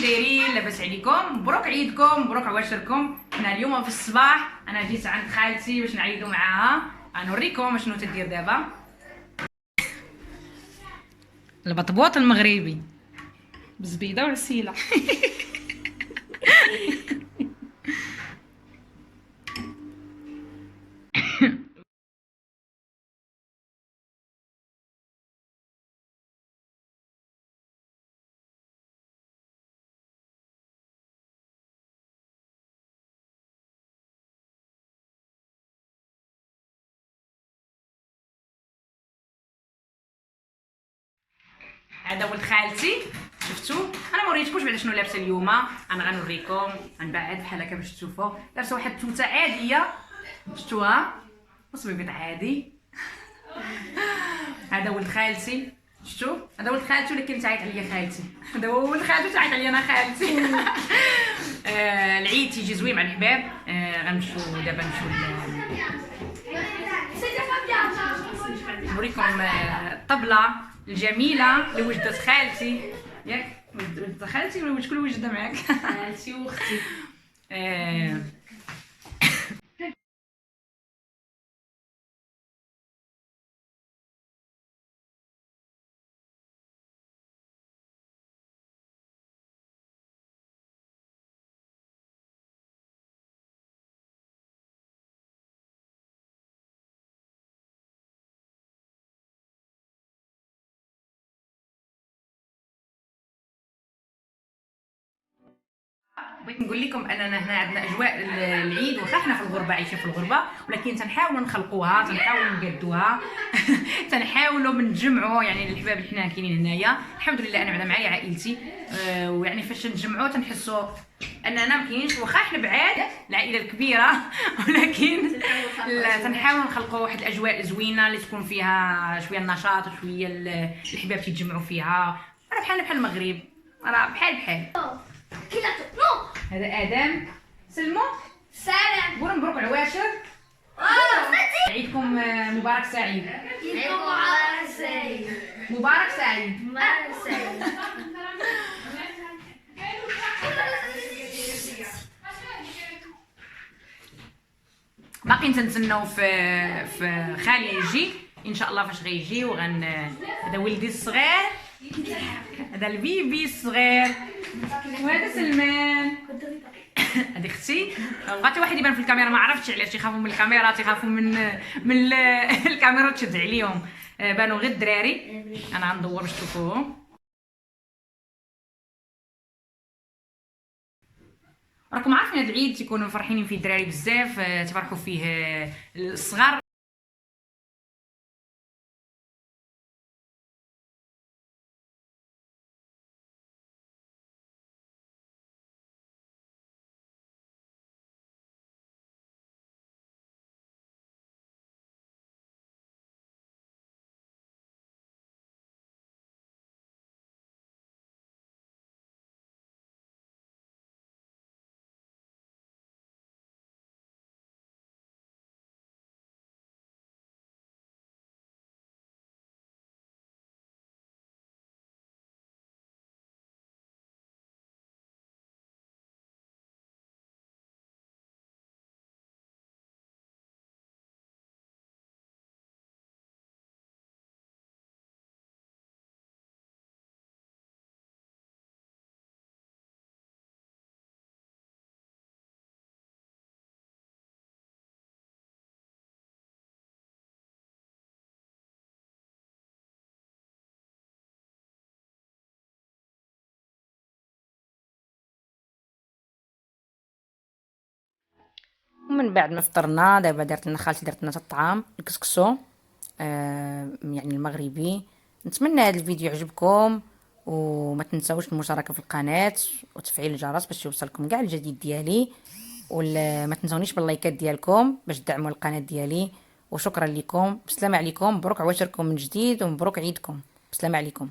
دايرين؟ لاباس عليكم؟ مبروك عيدكم، مبروك عواشركم. حنا اليوم في الصباح انا جيت عند خالتي باش نعيدوا معاها. غنوريكم شنو تدير دابا. البطبوط المغربي بزبيده وعسيله. هذا ولد خالتي، شفتوا؟ انا ما وريتكمش بعدا شنو لابسه اليوم، انا غنوريكم من بعد بحال هكا باش تشوفوا. لابسه واحد التوته عاديه، شفتوها؟ وصبيبيط عادي. هذا ولد خالتي، شفتوا؟ هذا ولد خالتي ولكن تعيط عليا خالتي. هذا هو ولد خالتي تعيط عليا انا خالتي. العيد تيجي زوين مع الحباب. غنمشيو دابا نوريكم الطبله الجميله اللي وجدت خالتي. ياك وجدت خالتي ولا شكون اللي وجدها معاك؟ خالتي واختي. بغيت نقول لكم اننا هنا عندنا اجواء العيد، واخا حنا في الغربه عايشين في الغربه، ولكن تنحاولوا نخلقوها، تنحاولوا نقادوها. تنحاولوا نتجمعوا، يعني الحباب اللي حنا كاينين هنايا الحمد لله انا بعدا معايا عائلتي. ويعني فاش نتجمعوا تنحسوا اننا ما كاينينش، واخا حنا بعاد العائله الكبيره، ولكن تنحاولوا نخلقوا واحد الاجواء زوينه اللي تكون فيها شويه النشاط وشويه الحباب تيتجمعوا فيها. راه بحال المغرب، راه بحال. هذا ادم. سلمو سلام، قولوا مبروك العواشر. عيدكم مبارك سعيد. مبارك سعيد. باقيين تنتسناو في خالي يجي ان شاء الله. فاش غيجي هذا ولدي الصغير، هذا البيبي الصغير، وهذا سلمان. هذه اختي. بغاتي واحد يبان في الكاميرا، ما عرفتش علاش تيخافوا من الكاميرا، تيخافوا من الكاميرا تشد عليهم. بانوا غير الدراري، انا غندور باش تشوفوهم. راكم عارفين هذا العيد تيكونوا فرحانين فيه الدراري بزاف، تفرحوا فيه الصغار. ومن بعد ما فطرنا دابا درت لنا خالتي، درت لنا الطعام الكسكسو يعني المغربي. نتمنى هذا الفيديو يعجبكم، وما تنساوش المشاركه في القناه وتفعيل الجرس باش يوصلكم كاع الجديد ديالي، وما تنسونيش باللايكات ديالكم باش تدعموا القناه ديالي. وشكرا لكم، بسلامه عليكم، مبروك عواشركم من جديد، ومبروك عيدكم، بسلامه عليكم.